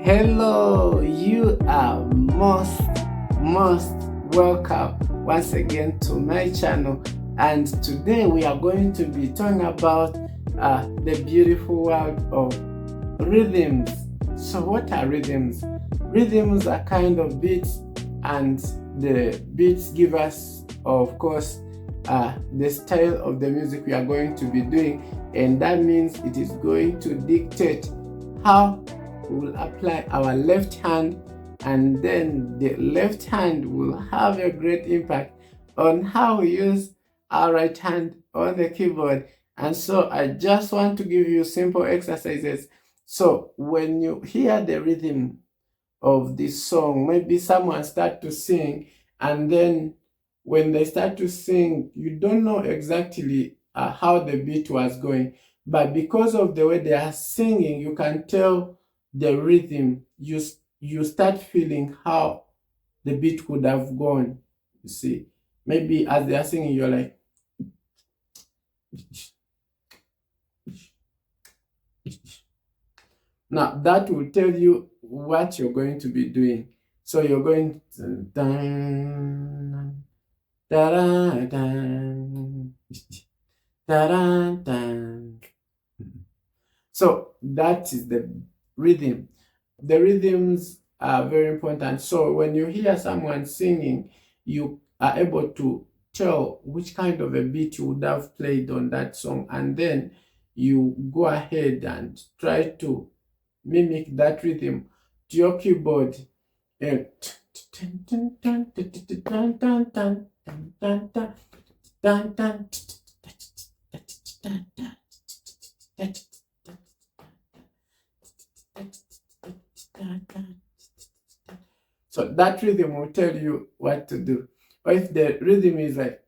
Hello, you are most welcome once again to my channel, and today we are going to be talking about the beautiful world of rhythms. So what are rhythms? Rhythms are kind of beats, and the beats give us, of course, the style of the music we are going to be doing, and that means it is going to dictate how we will apply our left hand, and then the left hand will have a great impact on how we use our right hand on the keyboard. And so I just want to give you simple exercises. So when you hear the rhythm of this song, maybe someone start to sing, and then when they start to sing, you don't know exactly how the beat was going, but because of the way they are singing, you can tell the rhythm. You start feeling how the beat could have gone. You see, maybe as they are singing, you're like, now that will tell you what you're going to be doing. So you're going to dun, dun, dun, dun, dun. So that is the rhythm. The rhythms are very important. So when you hear someone singing, you are able to tell which kind of a beat you would have played on that song, and then you go ahead and try to mimic that rhythm to your keyboard. So that rhythm will tell you what to do. Or if the rhythm is like,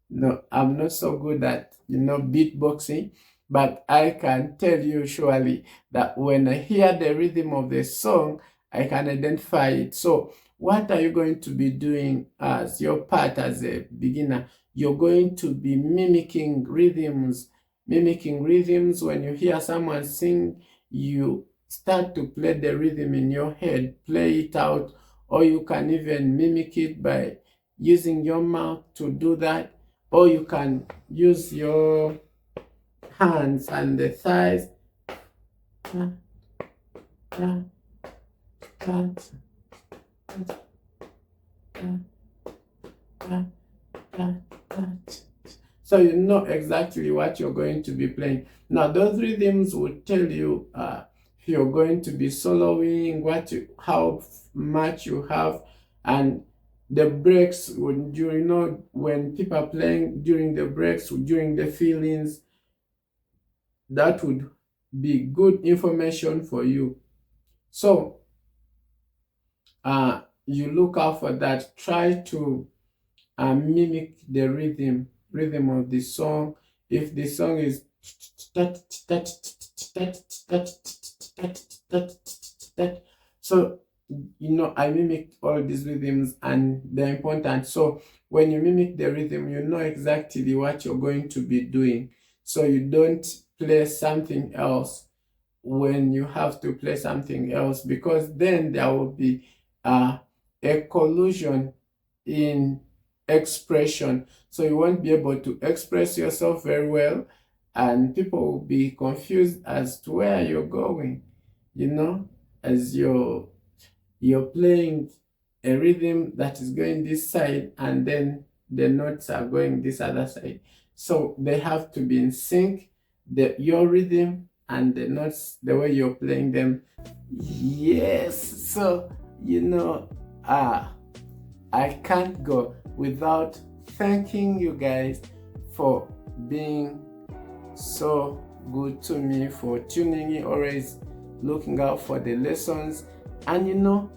no, I'm not so good at, beatboxing, but I can tell you surely that when I hear the rhythm of the song, I can identify it. So what are you going to be doing as your part as a beginner? You're going to be mimicking rhythms. When you hear someone sing, you start to play the rhythm in your head, play it out, or you can even mimic it by using your mouth to do that, or you can use your hands and the thighs. So you know exactly what you're going to be playing. Now those rhythms will tell you if you're going to be soloing, how much you have, and the breaks. When when people are playing during the breaks, during the fillings, that would be good information for you. So you look out for that. Try to mimic the rhythm of the song. If the song is so I mimic all these rhythms, and they're important. So when you mimic the rhythm, you know exactly what you're going to be doing, so you don't play something else when you have to play something else, because then there will be a collusion in expression. So you won't be able to express yourself very well, and people will be confused as to where you're going, as you're playing a rhythm that is going this side, and then the notes are going this other side. So they have to be in sync, your rhythm and the notes, the way you're playing them. Yes, so I can't go without thanking you guys for being so good to me, for tuning in, always looking out for the lessons, and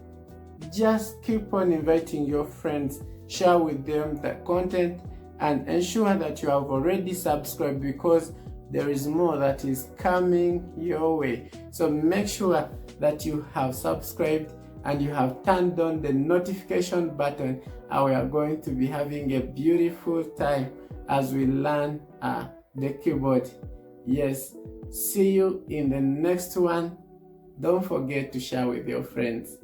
just keep on inviting your friends, share with them the content, and ensure that you have already subscribed, because there is more that is coming your way. So make sure that you have subscribed and you have turned on the notification button, and we are going to be having a beautiful time as we learn the keyboard. Yes, see you in the next one. Don't forget to share with your friends.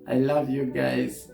I love you guys.